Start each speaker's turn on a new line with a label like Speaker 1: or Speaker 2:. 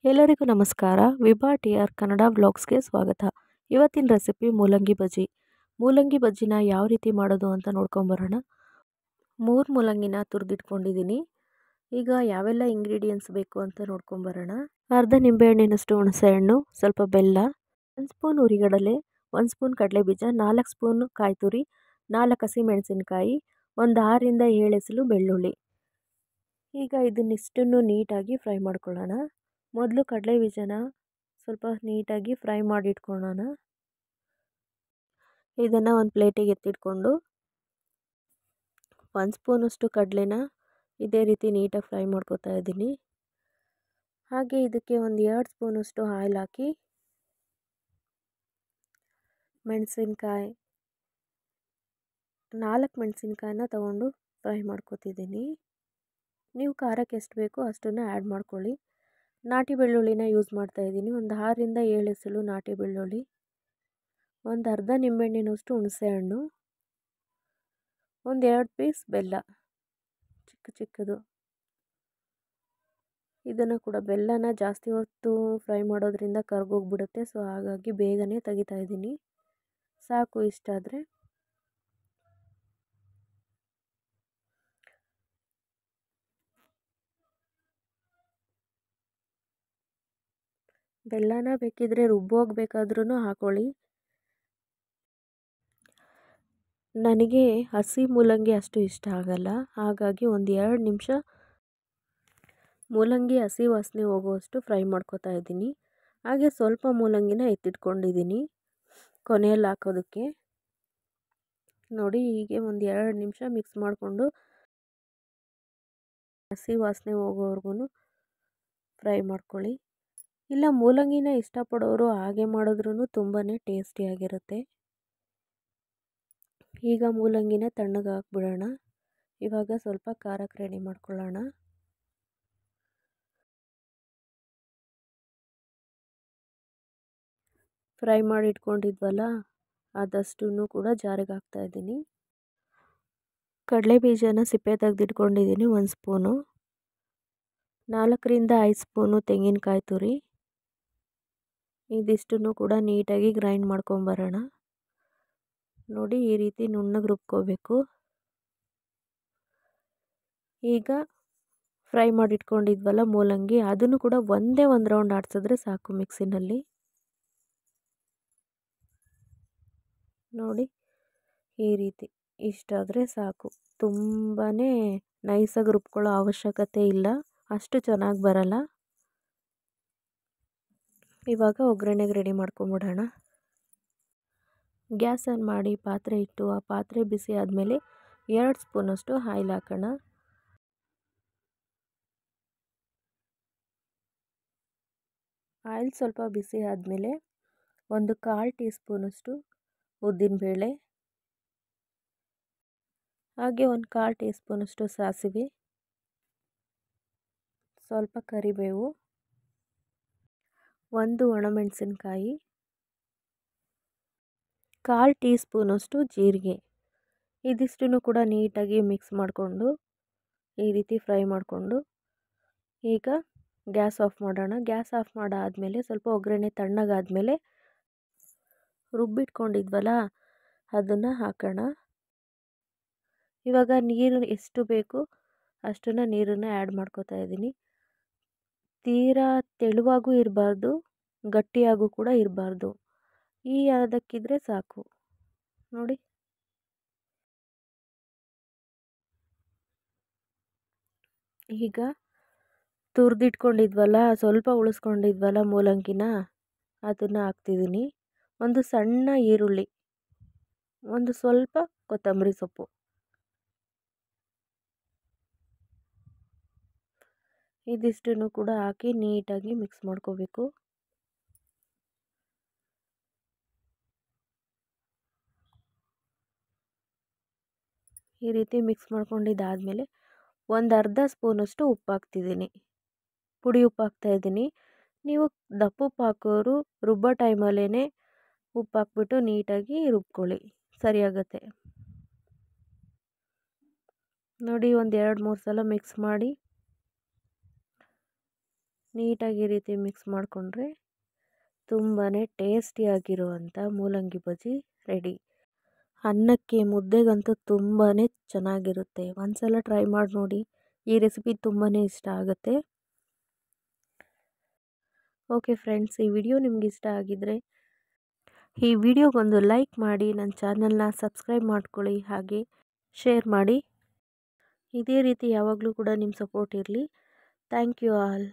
Speaker 1: ಎಲ್ಲರಿಗೂ ನಮಸ್ಕಾರ. ವಿಭಾ ಟಿ.ಆರ್. ಕನ್ನಡ ವ್ಲಾಗ್ಸ್ಗೆ ಸ್ವಾಗತ. ಇವತ್ತಿನ ರೆಸಿಪಿ ಮೂಲಂಗಿ ಬಜ್ಜಿ. ಮೂಲಂಗಿ ಬಜ್ಜಿನ ಯಾವ ರೀತಿ ಮಾಡೋದು ಅಂತ ನೋಡ್ಕೊಂಬರೋಣ. 3 ಮೂಲಂಗಿನ ತುರಿದಿಟ್ಕೊಂಡಿದ್ದೀನಿ. ಈಗ ಯಾವೆಲ್ಲ ಇಂಗ್ರೀಡಿಯೆಂಟ್ಸ್ ಬೇಕು ಅಂತ ನೋಡ್ಕೊಂಬರೋಣ. ಅರ್ಧ ನಿಂಬೆಹಣ್ಣಿನಷ್ಟು ಹುಣಸೆಹಣ್ಣು, ಸ್ವಲ್ಪ ಬೆಲ್ಲ, 1 ಸ್ಪೂನ್ ಹುರಿಗಡಲೆ, 1 ಸ್ಪೂನ್ ಕಡಲೆಬೀಜ, 4 ಸ್ಪೂನ್ ಕಾಯಿ ತುರಿ, 4 ಹಸಿಮೆಣಸಿನಕಾಯಿ, ಒಂದು 6 ರಿಂದ 7 ಎಸಳು ಬೆಳ್ಳುಳ್ಳಿ. ಈಗ ಇದನ್ನಿಷ್ಟನ್ನು ನೀಟಾಗಿ ಫ್ರೈ ಮಾಡ್ಕೊಳ್ಳೋಣ. ಮೊದಲು ಕಡಲೆಬೀಜನ ಸ್ವಲ್ಪ ನೀಟಾಗಿ ಫ್ರೈ ಮಾಡಿಟ್ಕೊಳ್ಳೋಣ. ಇದನ್ನು ಒಂದು ಪ್ಲೇಟಿಗೆ ಎತ್ತಿಟ್ಕೊಂಡು 1 ಸ್ಪೂನಷ್ಟು ಕಡಲೆನ ಇದೇ ರೀತಿ ನೀಟಾಗಿ ಫ್ರೈ ಮಾಡ್ಕೊತಾ ಇದ್ದೀನಿ. ಹಾಗೆ ಇದಕ್ಕೆ ಒಂದು 2 ಸ್ಪೂನಷ್ಟು ಆಯಿಲ್ ಹಾಕಿ ಮೆಣಸಿನ್ಕಾಯಿ 4 ಮೆಣಸಿನ್ಕಾಯಿನ ತಗೊಂಡು ಫ್ರೈ ಮಾಡ್ಕೊತಿದ್ದೀನಿ. ನೀವು ಖಾರಕ್ಕೆ ಎಷ್ಟು ಬೇಕೋ ಅಷ್ಟನ್ನು ಆ್ಯಡ್ ಮಾಡ್ಕೊಳ್ಳಿ. ನಾಟಿ ಬೆಳ್ಳುಳ್ಳಿನ ಯೂಸ್ ಮಾಡ್ತಾಯಿದ್ದೀನಿ. ಒಂದು 6 ರಿಂದ 7 ಎಸಳು ನಾಟಿ ಬೆಳ್ಳುಳ್ಳಿ, ಒಂದು ಅರ್ಧ ನಿಂಬೆಹಣ್ಣಿನಷ್ಟು ಹುಣಸೆಹಣ್ಣು, ಒಂದು 2 ಪೀಸ್ ಬೆಲ್ಲ ಚಿಕ್ಕದು. ಇದನ್ನು ಕೂಡ ಬೆಲ್ಲನ ಜಾಸ್ತಿ ಹೊತ್ತು ಫ್ರೈ ಮಾಡೋದ್ರಿಂದ ಕರ್ಗೋಗ್ಬಿಡುತ್ತೆ. ಸೊ ಹಾಗಾಗಿ ಬೇಗನೆ ತೆಗಿತಾ ಇದ್ದೀನಿ. ಸಾಕು ಇಷ್ಟಾದರೆ. ಬೆಲ್ಲನ ಬೇಕಿದ್ರೆ ರುಬ್ಬೋಗ್ಬೇಕಾದ್ರೂ ಹಾಕೊಳ್ಳಿ. ನನಗೆ ಹಸಿ ಮೂಲಂಗಿ ಅಷ್ಟು ಇಷ್ಟ ಆಗಲ್ಲ. ಹಾಗಾಗಿ ಒಂದು 2 ನಿಮಿಷ ಮೂಲಂಗಿ ಹಸಿ ವಾಸನೆ ಹೋಗುವಷ್ಟು ಫ್ರೈ ಮಾಡ್ಕೊತಾ ಇದ್ದೀನಿ. ಹಾಗೆ ಸ್ವಲ್ಪ ಮೂಲಂಗಿನ ಎತ್ತಿಟ್ಕೊಂಡಿದ್ದೀನಿ ಕೊನೆಯಲ್ಲಿ ಹಾಕೋದಕ್ಕೆ. ನೋಡಿ, ಹೀಗೆ ಒಂದು 2 ನಿಮಿಷ ಮಿಕ್ಸ್ ಮಾಡಿಕೊಂಡು ಹಸಿ ವಾಸನೆ ಹೋಗೋವರೆಗೂ ಫ್ರೈ ಮಾಡ್ಕೊಳ್ಳಿ. ಇಲ್ಲ ಮೂಲಂಗಿನ ಇಷ್ಟಪಡೋರು ಹಾಗೆ ಮಾಡಿದ್ರೂ ತುಂಬಾ ಟೇಸ್ಟಿಯಾಗಿರುತ್ತೆ. ಈಗ ಮೂಲಂಗಿನ ತಣ್ಣಗೆ ಹಾಕ್ಬಿಡೋಣ. ಇವಾಗ ಸ್ವಲ್ಪ ಖಾರಕ್ಕೆ ರೆಡಿ ಮಾಡ್ಕೊಳ್ಳೋಣ. ಫ್ರೈ ಮಾಡಿ ಇಟ್ಕೊಂಡಿದ್ವಲ್ಲ ಅದಷ್ಟನ್ನು ಕೂಡ ಜಾರಿಗೆ ಹಾಕ್ತಾಯಿದ್ದೀನಿ. ಕಡಲೆಬೀಜನ ಸಿಪ್ಪೆ ತೆಗೆದಿಟ್ಕೊಂಡಿದ್ದೀನಿ 1 ಸ್ಪೂನು, 4 ರಿಂದ 5 ಸ್ಪೂನು ತೆಂಗಿನಕಾಯಿ ತುರಿ. ಇದಿಷ್ಟನ್ನು ಕೂಡ ನೀಟಾಗಿ ಗ್ರೈಂಡ್ ಮಾಡ್ಕೊಂಬರೋಣ. ನೋಡಿ, ಈ ರೀತಿ ನುಣ್ಣಗೆ ರುಬ್ಕೋಬೇಕು. ಈಗ ಫ್ರೈ ಮಾಡಿಟ್ಕೊಂಡಿದ್ವಲ್ಲ ಮೂಲಂಗಿ, ಅದನ್ನು ಕೂಡ ಒಂದು ರೌಂಡ್ ಆಡಿಸಿದ್ರೆ ಸಾಕು ಮಿಕ್ಸಿನಲ್ಲಿ. ನೋಡಿ, ಈ ರೀತಿ ಇಷ್ಟಾದರೆ ಸಾಕು. ತುಂಬಾ ನೈಸಾಗಿ ರುಬ್ಕೊಳ್ಳೋ ಅವಶ್ಯಕತೆ ಇಲ್ಲ, ಅಷ್ಟು ಚೆನ್ನಾಗಿ ಬರಲ್ಲ. ಇವಾಗ ಒಗ್ಗರಣೆಗೆ ರೆಡಿ ಮಾಡ್ಕೊಂಬಿಡೋಣ. ಗ್ಯಾಸ್ ಆನ್ ಮಾಡಿ ಪಾತ್ರೆ ಇಟ್ಟು ಆ ಪಾತ್ರೆ ಬಿಸಿ ಆದಮೇಲೆ 2 ಸ್ಪೂನಷ್ಟು ಆಯಿಲ್ ಹಾಕೋಣ. ಆಯಿಲ್ ಸ್ವಲ್ಪ ಬಿಸಿ ಆದಮೇಲೆ ಒಂದು 1/4 ಟೀ ಸ್ಪೂನಷ್ಟು ಉದ್ದಿನಬೇಳೆ, ಹಾಗೆ ಒಂದು 1/4 ಟೀ ಸ್ಪೂನಷ್ಟು ಸಾಸಿವೆ, ಸ್ವಲ್ಪ ಕರಿಬೇವು, 1 ಒಣಮೆಣಸಿನ್ಕಾಯಿ, 1/4 ಟೀ ಸ್ಪೂನಷ್ಟು ಜೀರಿಗೆ. ಇದಿಷ್ಟನ್ನು ಕೂಡ ನೀಟಾಗಿ ಮಿಕ್ಸ್ ಮಾಡಿಕೊಂಡು ಈ ರೀತಿ ಫ್ರೈ ಮಾಡಿಕೊಂಡು ಈಗ ಗ್ಯಾಸ್ ಆಫ್ ಮಾಡೋಣ. ಗ್ಯಾಸ್ ಆಫ್ ಮಾಡಾದಮೇಲೆ ಸ್ವಲ್ಪ ಒಗ್ಗರಣೆ ತಣ್ಣಗಾದಮೇಲೆ ರುಬ್ಬಿಟ್ಕೊಂಡಿದ್ವಲ್ಲ ಅದನ್ನು ಹಾಕೋಣ. ಇವಾಗ ನೀರು ಎಷ್ಟು ಬೇಕು ಅಷ್ಟನ್ನು ನೀರನ್ನು ಆ್ಯಡ್ ಮಾಡ್ಕೋತಾ ಇದ್ದೀನಿ. ತೀರಾ ತೆಳುವಾಗೂ ಇರಬಾರ್ದು, ಗಟ್ಟಿಯಾಗೂ ಕೂಡ ಇರಬಾರ್ದು. ಈ ಅದಕ್ಕಿದ್ರೆ ಸಾಕು. ನೋಡಿ, ಈಗ ತುರಿದಿಟ್ಕೊಂಡಿದ್ವಲ್ಲ, ಸ್ವಲ್ಪ ಉಳಿಸ್ಕೊಂಡಿದ್ವಲ್ಲ ಮೂಲಂಗಿನ, ಅದನ್ನು ಹಾಕ್ತಿದ್ದೀನಿ. ಒಂದು ಸಣ್ಣ ಈರುಳ್ಳಿ, ಒಂದು ಸ್ವಲ್ಪ ಕೊತ್ತಂಬರಿ ಸೊಪ್ಪು, ಇದಿಷ್ಟನ್ನು ಕೂಡ ಹಾಕಿ ನೀಟಾಗಿ ಮಿಕ್ಸ್ ಮಾಡ್ಕೋಬೇಕು. ಈ ರೀತಿ ಮಿಕ್ಸ್ ಮಾಡ್ಕೊಂಡಿದ್ದಾದಮೇಲೆ ಒಂದು ಅರ್ಧ ಸ್ಪೂನಷ್ಟು ಉಪ್ಪು ಹಾಕ್ತಿದ್ದೀನಿ. ಪುಡಿ ಉಪ್ಪು ಹಾಕ್ತಾಯಿದ್ದೀನಿ. ನೀವು ದಪ್ಪ ಉಪ್ಪು ಹಾಕೋರು ರುಬ್ಬೋ ಟೈಮಲ್ಲೇ ಉಪ್ಪು ಹಾಕ್ಬಿಟ್ಟು ನೀಟಾಗಿ ರುಬ್ಕೊಳ್ಳಿ, ಸರಿಯಾಗುತ್ತೆ. ನೋಡಿ, ಒಂದು 2-3 ಸಲ ಮಿಕ್ಸ್ ಮಾಡಿ ನೀಟಾಗಿ ಈ ರೀತಿ ಮಿಕ್ಸ್ ಮಾಡಿಕೊಂಡ್ರೆ ತುಂಬಾ ಟೇಸ್ಟಿಯಾಗಿರುವಂಥ ಮೂಲಂಗಿ ಬಜ್ಜಿ ರೆಡಿ. ಅನ್ನಕ್ಕೆ ಮುದ್ದೆಗಂತೂ ತುಂಬಾ ಚೆನ್ನಾಗಿರುತ್ತೆ. ಒಂದ್ಸಲ ಟ್ರೈ ಮಾಡಿ ನೋಡಿ. ಈ ರೆಸಿಪಿ ತುಂಬಾ ಇಷ್ಟ ಆಗುತ್ತೆ. ಓಕೆ ಫ್ರೆಂಡ್ಸ್, ಈ ವಿಡಿಯೋ ನಿಮ್ಗೆ ಇಷ್ಟ ಆಗಿದ್ರೆ ಈ ವಿಡಿಯೋಗೊಂದು ಲೈಕ್ ಮಾಡಿ, ನನ್ನ ಚಾನಲ್ನ ಸಬ್ಸ್ಕ್ರೈಬ್ ಮಾಡ್ಕೊಳ್ಳಿ, ಹಾಗೆ ಶೇರ್ ಮಾಡಿ. ಇದೇ ರೀತಿ ಯಾವಾಗಲೂ ಕೂಡ ನಿಮ್ಮ ಸಪೋರ್ಟ್ ಇರಲಿ. Thank you all.